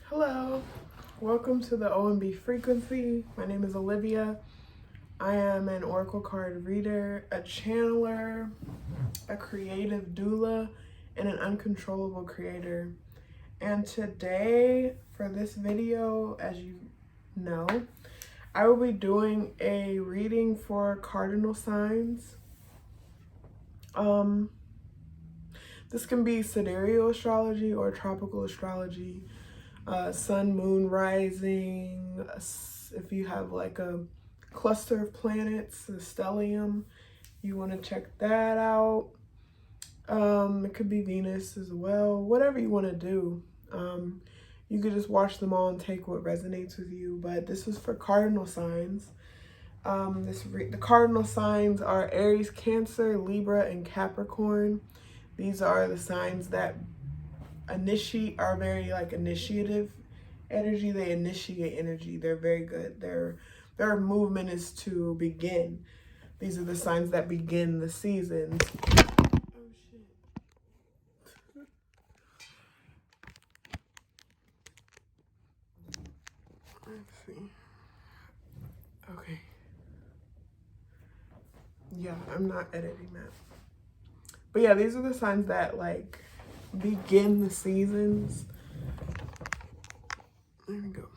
Hello, welcome to the omb.frequency. My name is Olivia. I am an oracle card reader, a channeler, a creative doula, and an uncontrollable creator. And today, for this video, as you know, I will be doing a reading for cardinal signs. This can be sidereal astrology or tropical astrology. Sun, moon, rising, if you have like a cluster of planets, a stellium, you want to check that out. It could be Venus as well, whatever you want to do. You could just watch them all and take what resonates with you, but this is for cardinal signs. The cardinal signs are Aries, Cancer, Libra, and Capricorn. These are the signs that are very like initiative energy. They initiate energy. They're very good. Their movement is to begin. These are the signs that begin the seasons. Oh shit. Let's see. Okay. Yeah, I'm not editing that. But yeah, these are the signs that like begin the seasons. There we go.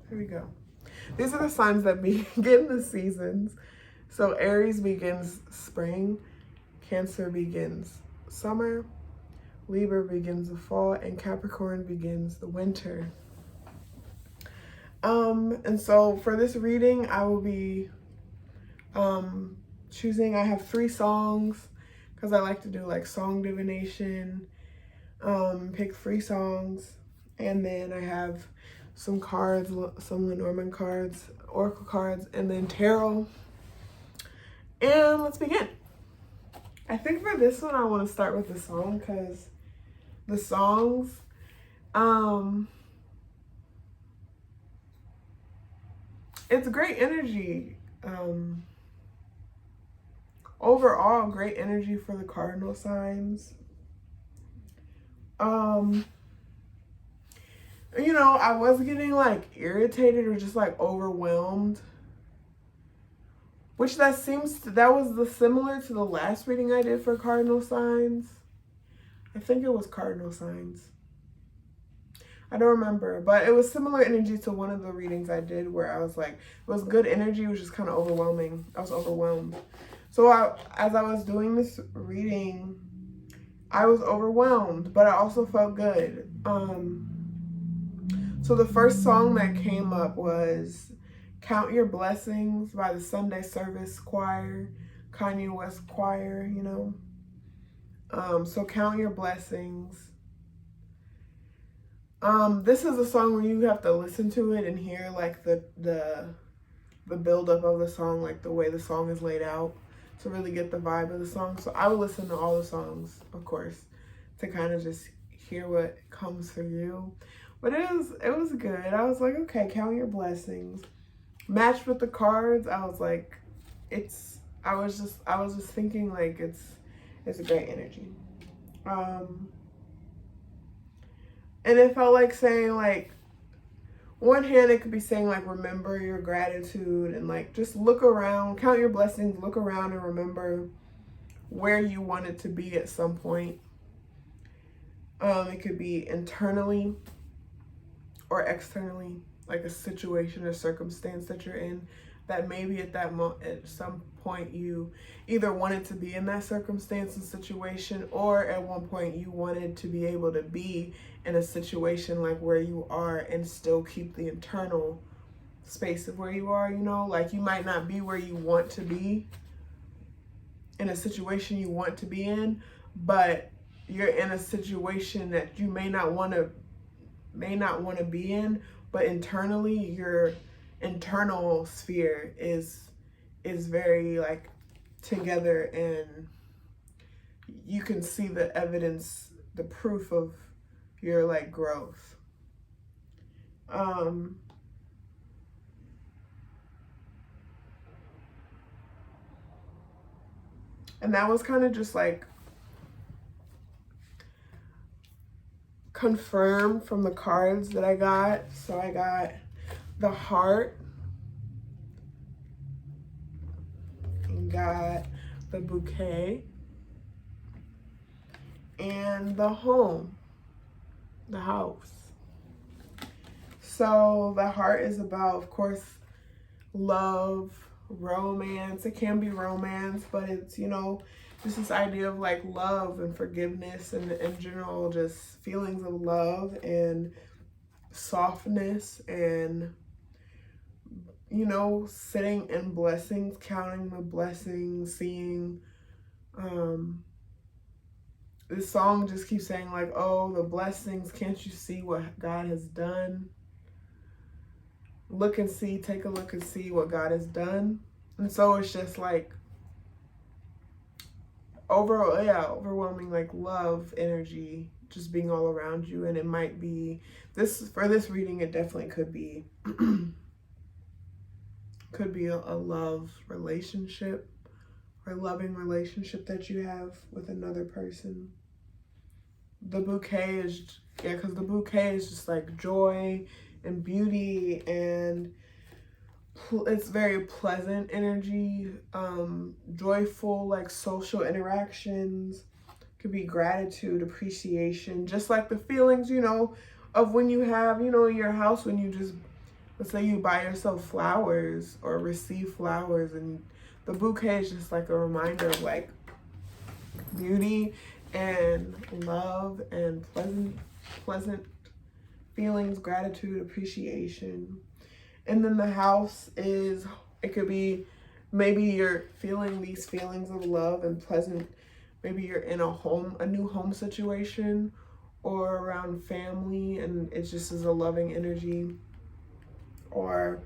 Here we go. These are the signs that begin the seasons. So Aries begins spring, Cancer begins summer, Libra begins the fall, and Capricorn begins the winter. And so for this reading, I will be choosing, I have 3 songs because I like to do like song divination, pick 3 songs, and then I have some cards, some Lenormand cards, oracle cards, and then tarot. And let's begin. I think for this one I want to start with the song because the songs, it's great energy. Overall, great energy for the cardinal signs. You know, I was getting like irritated or just like overwhelmed, which that was similar to the last reading I did for cardinal signs. I think it was cardinal signs. I don't remember, but it was similar energy to one of the readings I did where I was like, it was good energy, it was just kind of overwhelming. I was overwhelmed. So as I was doing this reading, I was overwhelmed, but I also felt good. So the first song that came up was Count Your Blessings by the Sunday Service Choir, Kanye West Choir, you know. So Count Your Blessings. This is a song where you have to listen to it and hear like the buildup of the song, like the way the song is laid out to really get the vibe of the song. So I would listen to all the songs, of course, to kind of just hear what comes for you. But it was good. I was like, okay, count your blessings. Matched with the cards, I was like, I was just thinking like it's a great energy. And it felt like saying like, one hand it could be saying like remember your gratitude and like just look around, count your blessings, look around and remember where you wanted to be at some point. It could be internally or externally, like a situation or circumstance that you're in that maybe at some point you either wanted to be in that circumstance and situation, or at one point you wanted to be able to be in a situation like where you are and still keep the internal space of where you are, you know, like you might not be where you want to be in a situation you want to be in, but you're in a situation that you may not want to be in, but internally your internal sphere is very like together and you can see the evidence, the proof of your like growth. And that was kind of just like confirm from the cards that I got. So I got the heart, and got the bouquet, and the home, the house. So the heart is about, of course, love, romance. It can be romance, but it's, you know, just this idea of like love and forgiveness and in general, just feelings of love and softness and, you know, sitting in blessings, counting the blessings, seeing, this song just keeps saying like, oh, the blessings, can't you see what God has done? Look and see, take a look and see what God has done. And so it's just like overwhelming like love energy just being all around you. And it might be this, for this reading, it definitely could be could be a love relationship or loving relationship that you have with another person. The bouquet is, yeah, because the bouquet is just like joy and beauty, and it's very pleasant energy, joyful, like social interactions. Could be gratitude, appreciation, just like the feelings, you know, of when you have, you know, in your house, when you just, let's say you buy yourself flowers or receive flowers, and the bouquet is just like a reminder of like beauty and love and pleasant feelings, gratitude, appreciation. And then the house is, it could be maybe you're feeling these feelings of love and pleasant. Maybe you're in a new home situation or around family, and it just is a loving energy. Or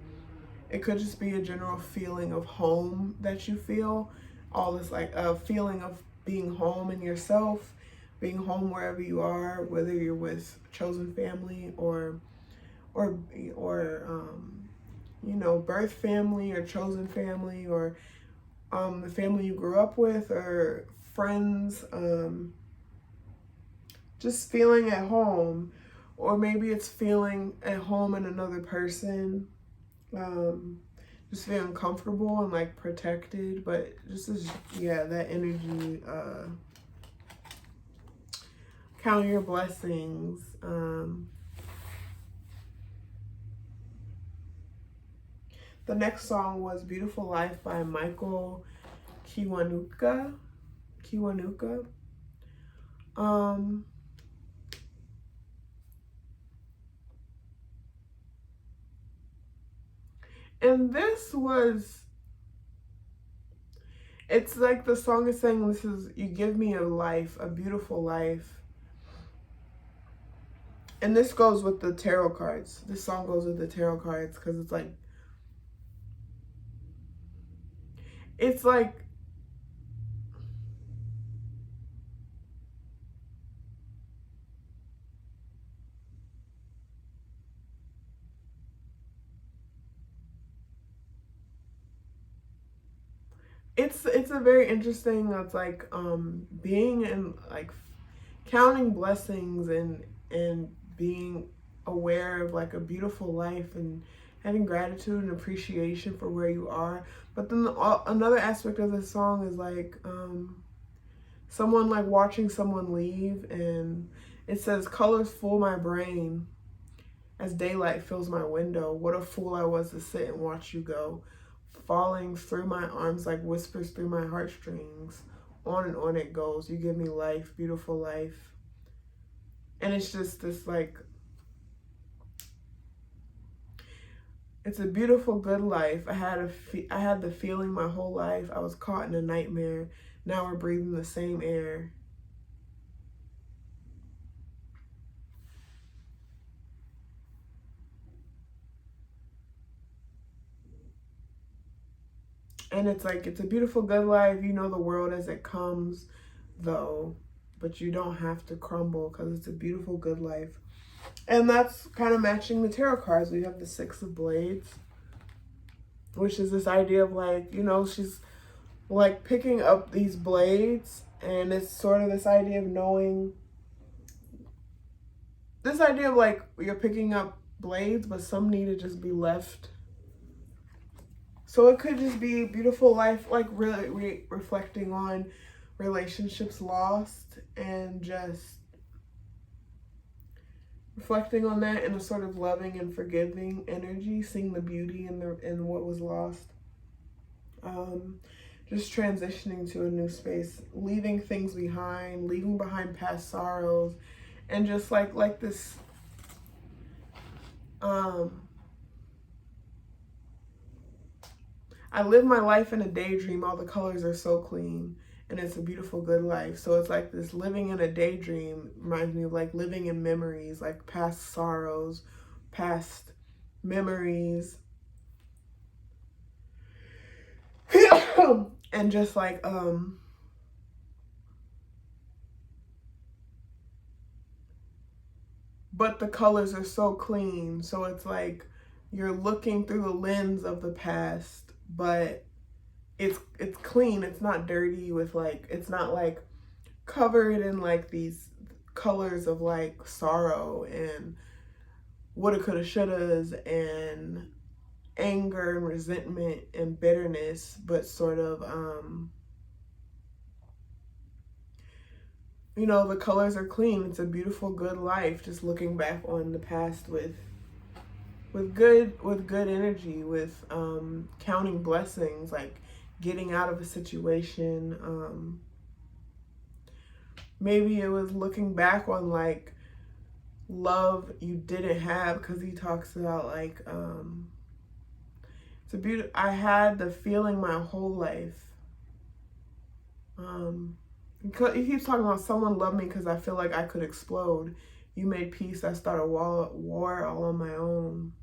it could just be a general feeling of home that you feel. All this like a feeling of being home in yourself, being home wherever you are, whether you're with chosen family or you know, birth family or chosen family, or the family you grew up with, or friends, just feeling at home. Or maybe it's feeling at home in another person, just feeling comfortable and like protected. But just as, yeah, that energy, count your blessings. The next song was Beautiful Life by Michael Kiwanuka. And this was, it's like the song is saying, this is, you give me a life, a beautiful life. And this goes with the tarot cards. This song goes with the tarot cards because it's like it's a very interesting, that's like being in like counting blessings and being aware of like a beautiful life and having gratitude and appreciation for where you are. But then another aspect of this song is like someone like watching someone leave, and it says, colors fool my brain as daylight fills my window. What a fool I was to sit and watch you go, falling through my arms like whispers through my heartstrings. On and on it goes. You give me life, beautiful life. And it's just this like, it's a beautiful, good life. I had the feeling my whole life I was caught in a nightmare. Now we're breathing the same air. And it's like, it's a beautiful, good life. You know the world as it comes, though, but you don't have to crumble because it's a beautiful, good life. And that's kind of matching the tarot cards. We have the Six of Blades, which is this idea of like, you know, she's like picking up these blades, and it's sort of this idea of knowing this idea of like you're picking up blades, but some need to just be left. So it could just be beautiful life, like really reflecting on relationships lost and just reflecting on that in a sort of loving and forgiving energy, seeing the beauty in what was lost. Just transitioning to a new space, leaving things behind, leaving behind past sorrows, and just like this I live my life in a daydream. All the colors are so clean and it's a beautiful, good life. So it's like this living in a daydream reminds me of like living in memories, like past sorrows, past memories. And just like, but the colors are so clean. So it's like you're looking through the lens of the past, but it's clean. It's not dirty with like, it's not like covered in like these colors of like sorrow and woulda, coulda, shouldas and anger and resentment and bitterness, but sort of, you know, the colors are clean. It's a beautiful, good life. Just looking back on the past with good energy, with counting blessings, like getting out of a situation. Maybe it was looking back on like love you didn't have, because he talks about like it's a beautiful. I had the feeling my whole life. He keeps talking about someone loved me because I feel like I could explode. You made peace. I started a war all on my own.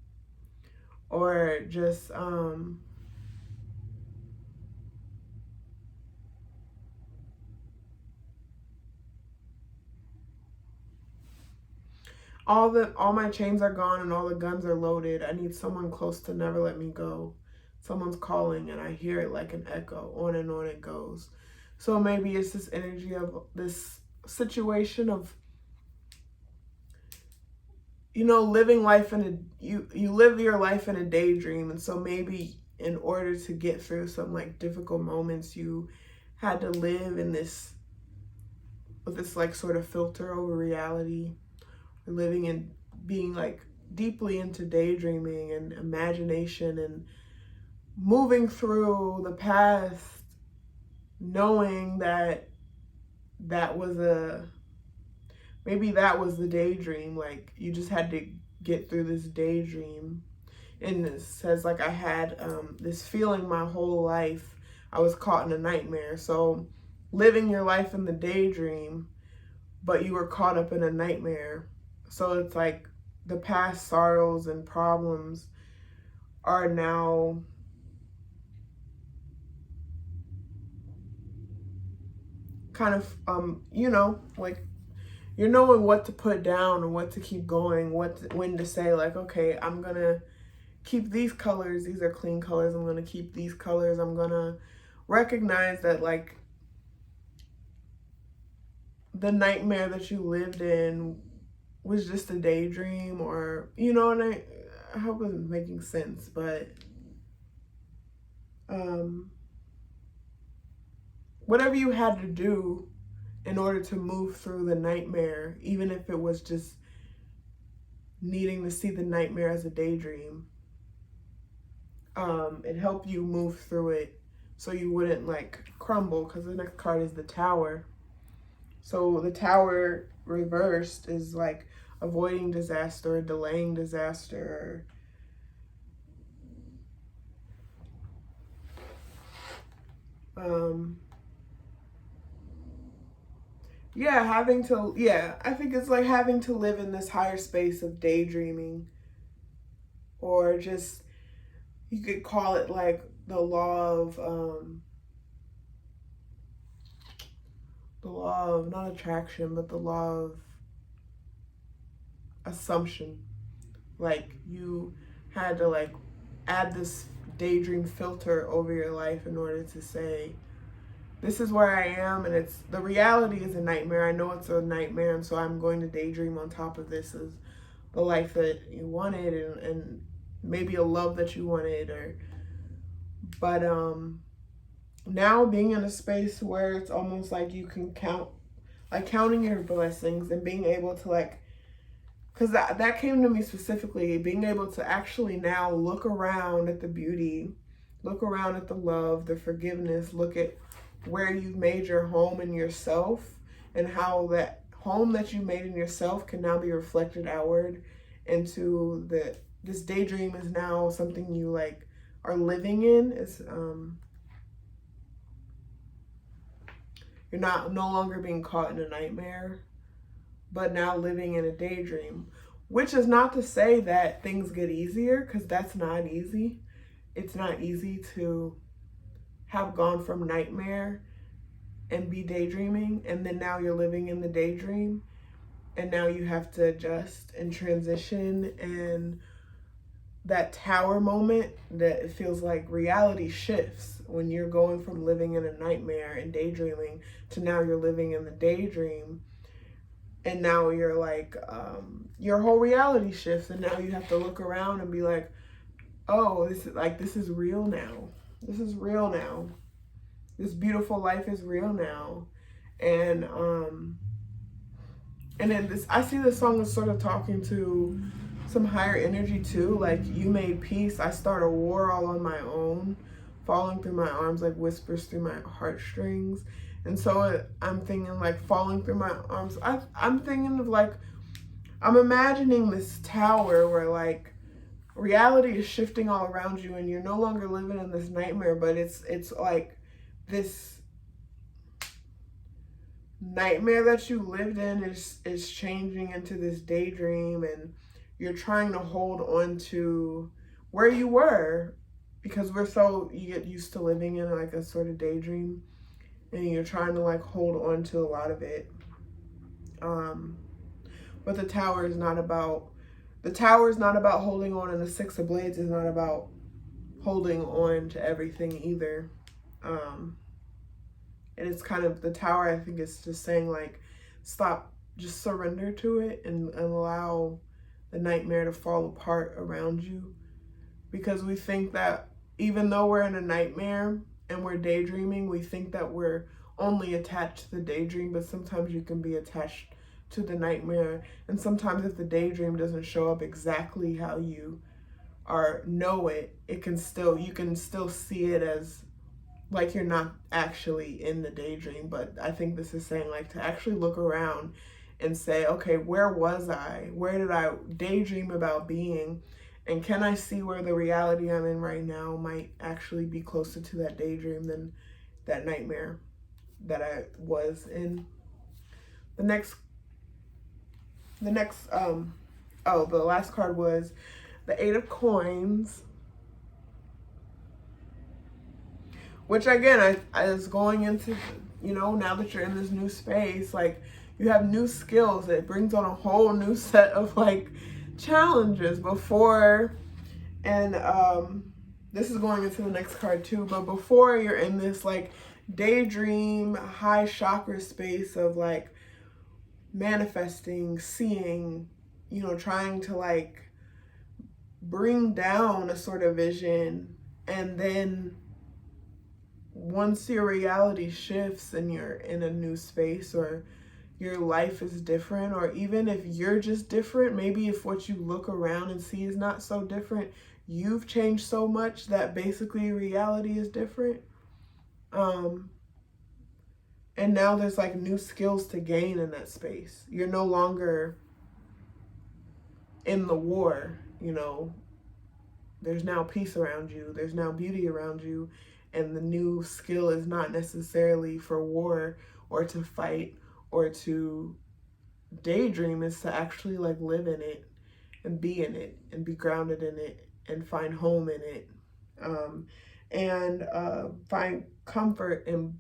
Or just all my chains are gone and all the guns are loaded. I need someone close to never let me go. Someone's calling and I hear it like an echo. On and on it goes. So maybe it's this energy of this situation of, you know, living life in a, you live your life in a daydream. And so maybe in order to get through some like difficult moments, you had to live in this, with this like sort of filter over reality, living and being like deeply into daydreaming and imagination and moving through the past, knowing that maybe that was the daydream. Like you just had to get through this daydream. And it says like I had this feeling my whole life. I was caught in a nightmare. So living your life in the daydream, but you were caught up in a nightmare. So it's like the past sorrows and problems are now kind of, you know, like you're knowing what to put down and what to keep going, when to say like, okay, I'm gonna keep these colors. These are clean colors. I'm gonna keep these colors. I'm gonna recognize that like the nightmare that you lived in was just a daydream, or, you know, and I hope it's making sense, but whatever you had to do in order to move through the nightmare, even if it was just needing to see the nightmare as a daydream, it helped you move through it so you wouldn't like crumble, because the next card is the Tower. So the Tower reversed is like avoiding disaster, delaying disaster. I think it's like having to live in this higher space of daydreaming, or just, you could call it like the law of not attraction, but the law of assumption. Like you had to like add this daydream filter over your life in order to say, this is where I am, and it's the reality is a nightmare. I know it's a nightmare, and so I'm going to daydream on top of this as the life that you wanted, and maybe a love that you wanted, but now being in a space where it's almost like you can counting your blessings and being able to because that came to me specifically, being able to actually now look around at the beauty, look around at the love, the forgiveness, look at where you've made your home in yourself, and how that home that you made in yourself can now be reflected outward into this daydream is now something you are living in. Is you're no longer being caught in a nightmare, but now living in a daydream, which is not to say that things get easier, because that's not easy. It's not easy to have gone from nightmare and be daydreaming, and then now you're living in the daydream, and now you have to adjust and transition, and that tower moment that it feels like reality shifts when you're going from living in a nightmare and daydreaming to now you're living in the daydream, and now you're your whole reality shifts, and now you have to look around and be like, oh, this is real now. This is real now. This beautiful life is real now. And then I see this song as sort of talking to some higher energy too. Like, you made peace, I start a war all on my own, falling through my arms like whispers through my heartstrings. And so I'm thinking falling through my arms. I'm thinking of I'm imagining this tower where reality is shifting all around you, and you're no longer living in this nightmare, but it's like this nightmare that you lived in is changing into this daydream, and you're trying to hold on to where you were, because you get used to living in a sort of daydream, and you're trying to hold on to a lot of it. But the tower is not about holding on, and the Six of Blades is not about holding on to everything either. And it's kind of, the tower, I think, is just saying stop, just surrender to it, and allow the nightmare to fall apart around you. Because we think that even though we're in a nightmare and we're daydreaming, we think that we're only attached to the daydream, but sometimes you can be attached to the nightmare. And sometimes if the daydream doesn't show up exactly how you know it, you can still see it as you're not actually in the daydream. But I think this is saying to actually look around and say, okay, where was I? Where did I daydream about being? And can I see where the reality I'm in right now might actually be closer to that daydream than that nightmare that I was in? The last card was the Eight of Coins, which again, I was going into, now that you're in this new space, you have new skills. It brings on a whole new set of challenges before, and this is going into the next card too, but before you're in this daydream high chakra space of manifesting, seeing, trying to bring down a sort of vision, and then once your reality shifts and you're in a new space, or your life is different, or even if you're just different, maybe if what you look around and see is not so different, you've changed so much that basically reality is different. And now there's new skills to gain in that space. You're no longer in the war, there's now peace around you, there's now beauty around you, and the new skill is not necessarily for war or to fight or to daydream, is to actually live in it and be in it and be grounded in it and find home in it, and find comfort and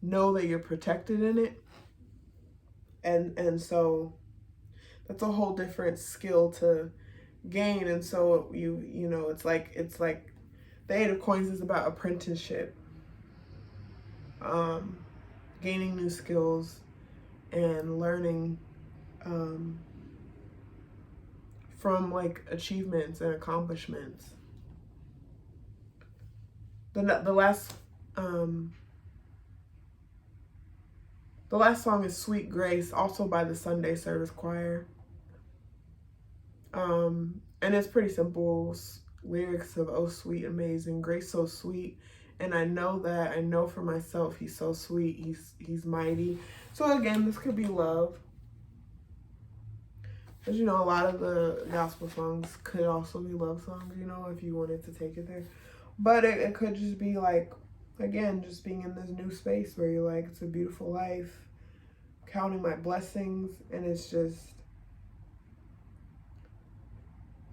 know that you're protected in it. And so that's a whole different skill to gain. And so it's like the Eight of Coins is about apprenticeship. gaining new skills and learning from like achievements and accomplishments. The last song is Sweet Grace, also by the Sunday Service Choir. And it's pretty simple. Lyrics of "Oh sweet, amazing, grace so sweet, and I know for myself, he's so sweet, he's mighty." So again, this could be love. As you know, a lot of the gospel songs could also be love songs, you know, if you wanted to take it there. But it could just be like, again, just being in this new space where you're like, it's a beautiful life, counting my blessings, and it's just,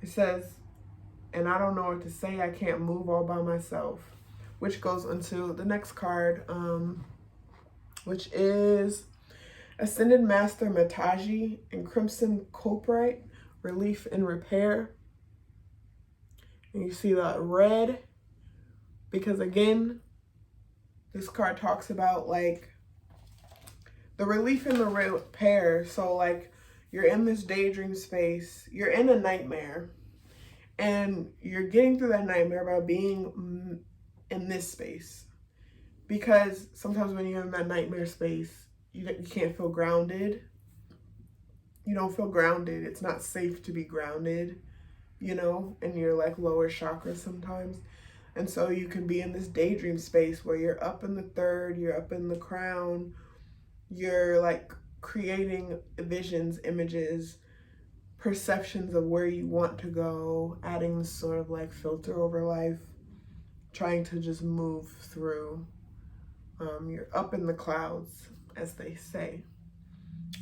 it says, and I don't know what to say, I can't move all by myself, which goes into the next card, which is Ascended Master Mataji in Crimson Coprite, Relief and Repair. And you see that red, because again, this card talks about like the relief and the repair. So like you're in this daydream space, you're in a nightmare, and you're getting through that nightmare by being in this space. Because sometimes when you're in that nightmare space, you can't feel grounded. You don't feel grounded. It's not safe to be grounded, you know, in your like lower chakras sometimes. And so you can be in this daydream space where you're up in the third, you're up in the crown, you're like creating visions, images, perceptions of where you want to go, adding this sort of like filter over life, trying to just move through. You're up in the clouds, as they say.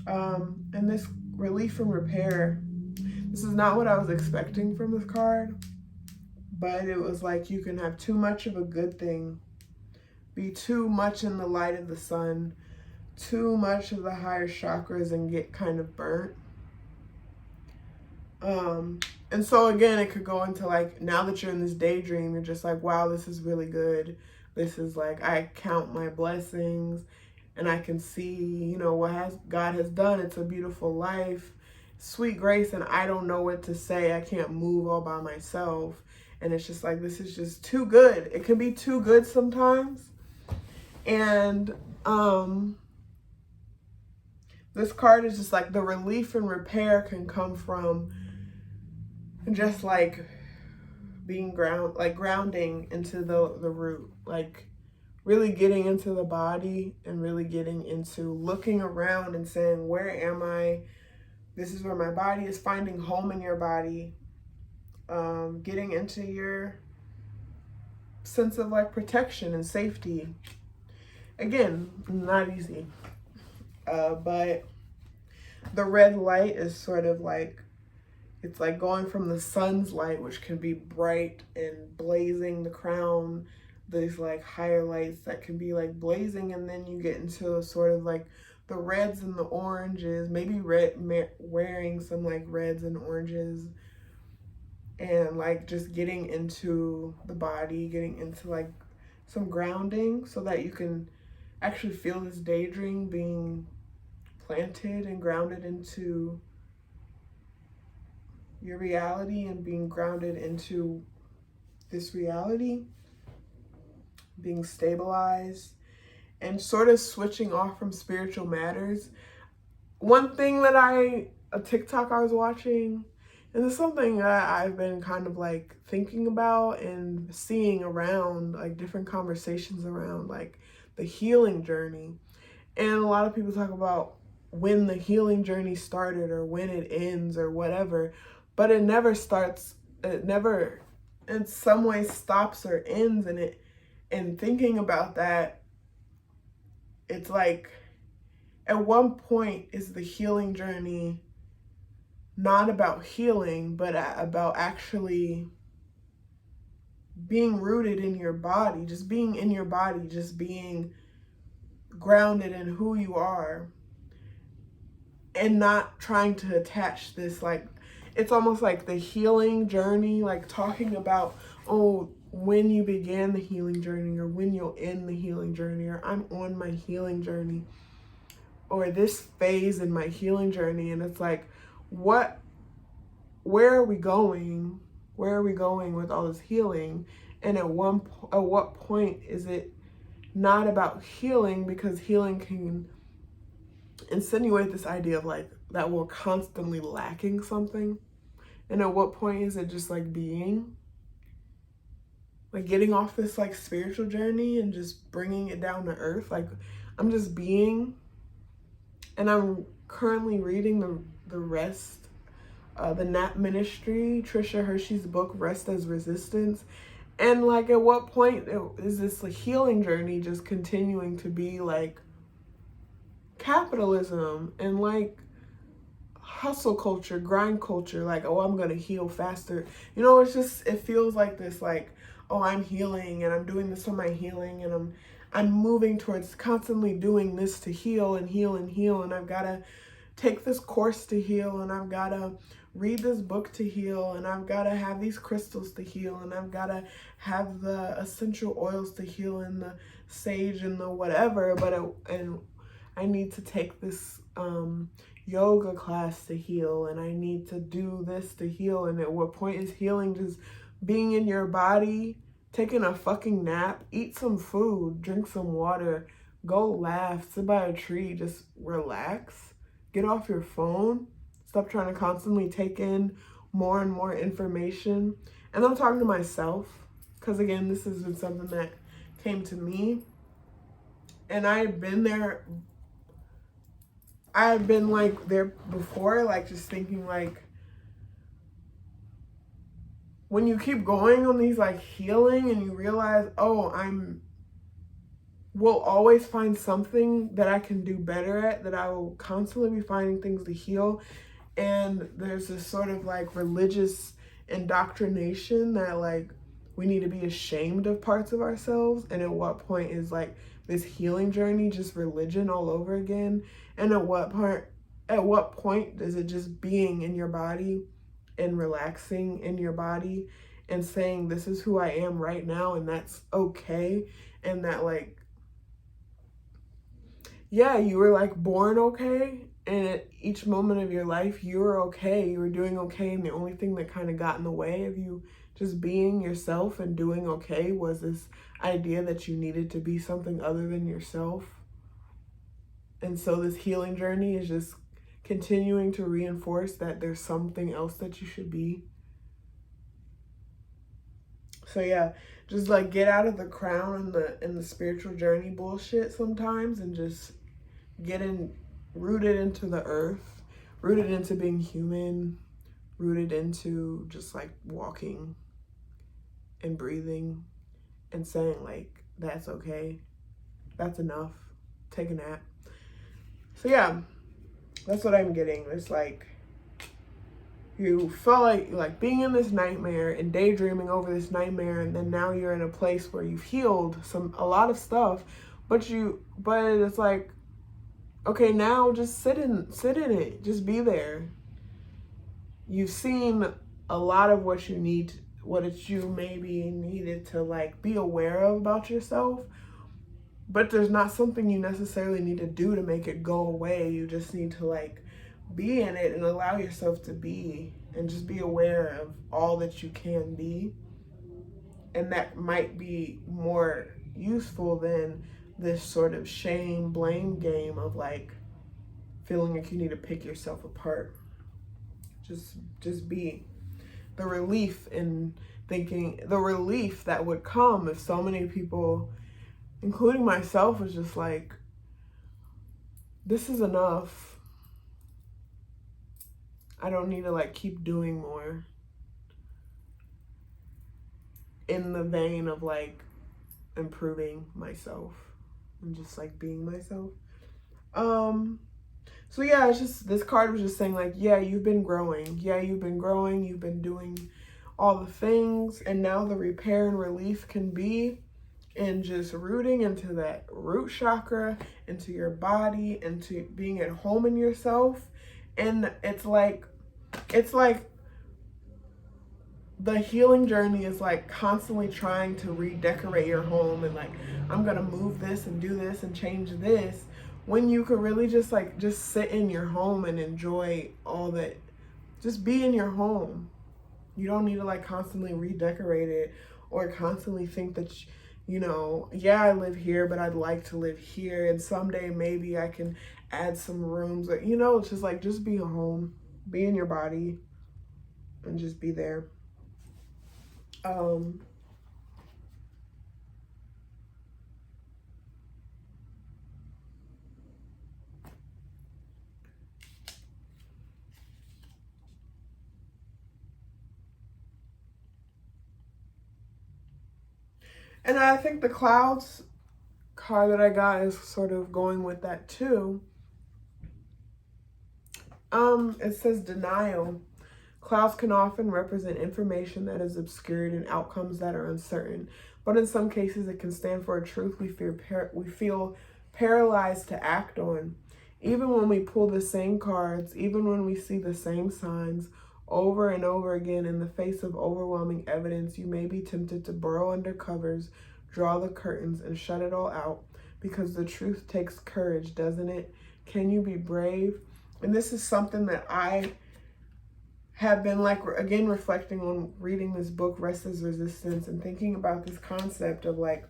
And this relief and repair, this is not what I was expecting from this card, but it was like you can have too much of a good thing, be too much in the light of the sun, too much of the higher chakras, and get kind of burnt. And so again, it could go into like, now that you're in this daydream, you're just like, wow, this is really good. This is like, I count my blessings and I can see, you know, what God has done. It's a beautiful life, sweet grace, and I don't know what to say. I can't move all by myself. And it's just like, this is just too good. It can be too good sometimes. And this card is just like the relief and repair can come from just like being grounding into the root, like really getting into the body and really getting into looking around and saying, where am I? This is where my body is, finding home in your body, getting into your sense of like protection and safety. Again, not easy, but the red light is sort of like, it's like going from the sun's light, which can be bright and blazing, the crown, these like higher lights that can be like blazing, and then you get into sort of like the reds and the oranges, maybe wearing some like reds and oranges, and like just getting into the body, getting into like some grounding so that you can actually feel this daydream being planted and grounded into your reality and being grounded into this reality, being stabilized and sort of switching off from spiritual matters. One thing that a TikTok I was watching, and it's something that I've been kind of like thinking about and seeing around like different conversations around like the healing journey. And a lot of people talk about when the healing journey started or when it ends or whatever, but it never starts, it never in some way stops or ends. And thinking about that, it's like, at one point is the healing journey not about healing, but about actually being rooted in your body, just being in your body, just being grounded in who you are, and not trying to attach this, like, it's almost like the healing journey, like talking about, oh, when you began the healing journey, or when you'll end the healing journey, or I'm on my healing journey, or this phase in my healing journey. And it's like, where are we going? Where are we going with all this healing? And at what point is it not about healing? Because healing can insinuate this idea of like that we're constantly lacking something. And at what point is it just like being? Like getting off this like spiritual journey and just bringing it down to earth. Like I'm just being. And I'm currently reading the Rest, the Nap Ministry, Trisha Hershey's book, Rest as Resistance. And like at what point is this like healing journey just continuing to be like capitalism and like hustle culture, grind culture, like, oh, I'm gonna heal faster. You know, it's just, it feels like this, like, oh, I'm healing and I'm doing this for my healing, and I'm moving towards constantly doing this to heal and heal and heal, and I've gotta take this course to heal, and I've gotta read this book to heal, and I've gotta have these crystals to heal, and I've gotta have the essential oils to heal, and the sage and the whatever, and I need to take this yoga class to heal, and I need to do this to heal. And at what point is healing just being in your body, taking a fucking nap, eat some food, drink some water, go laugh, sit by a tree, just relax, get off your phone, stop trying to constantly take in more and more information. And I'm talking to myself, because again, this has been something that came to me, and I've been there. I've been like there before, like just thinking like, when you keep going on these like healing and you realize, oh, will always find something that I can do better at, that I will constantly be finding things to heal. And there's this sort of like religious indoctrination that like we need to be ashamed of parts of ourselves. And at what point is like this healing journey just religion all over again? And at what point is it just being in your body and relaxing in your body and saying, this is who I am right now, and that's okay? And that like, yeah, you were like born okay, and at each moment of your life you were okay, you were doing okay, and the only thing that kind of got in the way of you just being yourself and doing okay was this idea that you needed to be something other than yourself. And so this healing journey is just continuing to reinforce that there's something else that you should be. So yeah, just like get out of the crown and the spiritual journey bullshit sometimes, and just rooted into the earth, rooted into being human, rooted into just like walking and breathing and saying like, that's okay, that's enough, take a nap. So yeah, that's what I'm getting. It's like you felt like being in this nightmare and daydreaming over this nightmare, and then now you're in a place where you've healed a lot of stuff, but it's like, okay, now just sit in it, just be there. You've seen a lot of what you maybe needed to like be aware of about yourself, but there's not something you necessarily need to do to make it go away. You just need to like be in it and allow yourself to be, and just be aware of all that you can be. And that might be more useful than this sort of shame blame game of like feeling like you need to pick yourself apart. Just be. The relief that would come if so many people, including myself, was just like, this is enough. I don't need to like keep doing more, in the vein of like improving myself and just like being myself. So yeah, it's just, this card was just saying like, yeah, you've been growing. Yeah, you've been growing. You've been doing all the things. And now the repair and relief can be in just rooting into that root chakra, into your body, into being at home in yourself. And it's like the healing journey is like constantly trying to redecorate your home and like, I'm gonna move this and do this and change this, when you could really just like just sit in your home and enjoy all that. Just be in your home. You don't need to like constantly redecorate it or constantly think that you know, yeah, I live here, but I'd like to live here, and someday maybe I can add some rooms, or you know, it's just like, just be home, be in your body, and just be there. And I think the clouds card that I got is sort of going with that too. It says denial. Clouds can often represent information that is obscured and outcomes that are uncertain, but in some cases it can stand for a truth we feel paralyzed to act on. Even when we pull the same cards, even when we see the same signs over and over again in the face of overwhelming evidence, you may be tempted to burrow under covers, draw the curtains, and shut it all out, because the truth takes courage, doesn't it? Can you be brave? And this is something that I have been like, again, reflecting on reading this book, Rest is Resistance, and thinking about this concept of like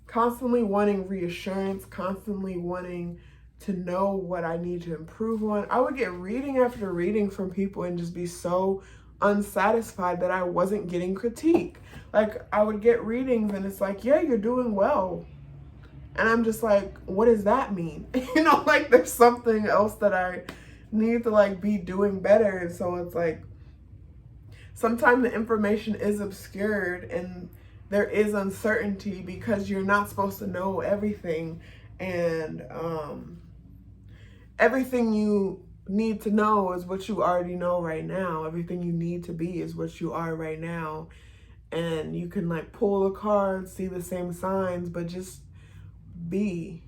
constantly wanting reassurance, constantly wanting to know what I need to improve on. I would get reading after reading from people and just be so unsatisfied that I wasn't getting critique. Like, I would get readings and it's like, yeah, you're doing well. And I'm just like, what does that mean? You know, like there's something else that I need to like be doing better. And so it's like, sometimes the information is obscured and there is uncertainty because you're not supposed to know everything. And everything you need to know is what you already know right now. Everything you need to be is what you are right now. And you can like pull the cards, see the same signs, but just be.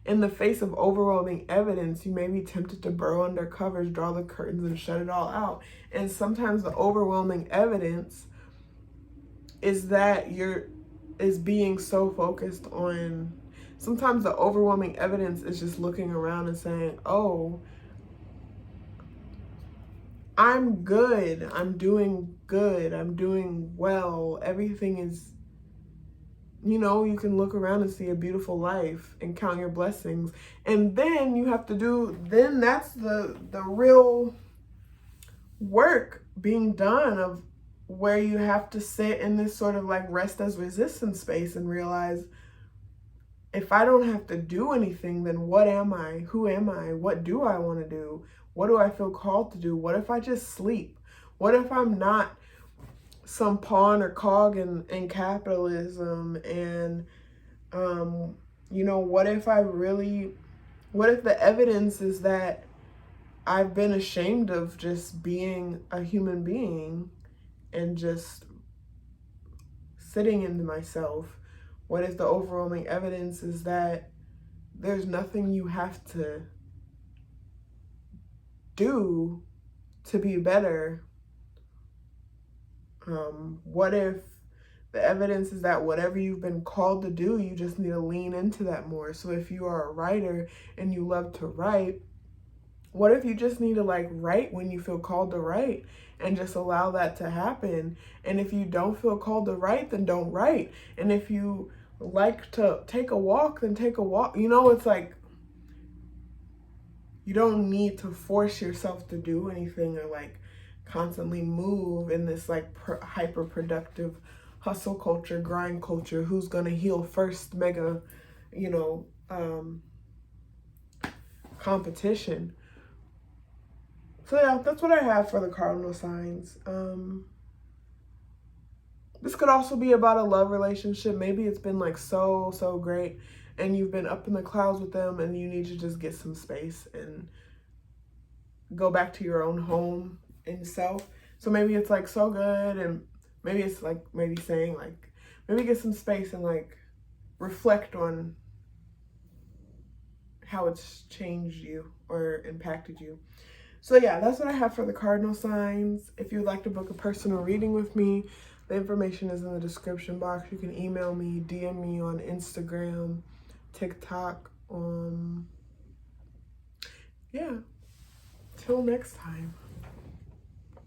In the face of overwhelming evidence, you may be tempted to burrow under covers, draw the curtains, and shut it all out. And sometimes the overwhelming evidence is that is being so focused on. Sometimes the overwhelming evidence is just looking around and saying, "Oh, I'm good. I'm doing good. I'm doing well. Everything is." You know, you can look around and see a beautiful life and count your blessings. And then you have to then that's the real work being done, of where you have to sit in this sort of like rest as resistance space and realize, if I don't have to do anything, then what am I? Who am I? What do I want to do? What do I feel called to do? What if I just sleep? What if I'm not some pawn or cog in capitalism? And you know, what if the evidence is that I've been ashamed of just being a human being and just sitting into myself? What if the overwhelming evidence is that there's nothing you have to do to be better? What if the evidence is that whatever you've been called to do, you just need to lean into that more? So if you are a writer and you love to write, what if you just need to like write when you feel called to write and just allow that to happen? And if you don't feel called to write, then don't write. And if you like to take a walk, then take a walk. You know, it's like, you don't need to force yourself to do anything or like constantly move in this like hyper productive hustle culture, grind culture. Who's gonna heal first mega, you know, competition. So yeah, that's what I have for the cardinal signs. This could also be about a love relationship. Maybe it's been like so great and you've been up in the clouds with them and you need to just get some space and go back to your own home and self. So maybe it's like so good, and maybe it's like maybe saying like, maybe get some space and like reflect on how it's changed you or impacted you. So yeah, that's what I have for the cardinal signs. If you would like to book a personal reading with me, the information is in the description box. You can email me, DM me on Instagram, TikTok. Yeah. Till next time.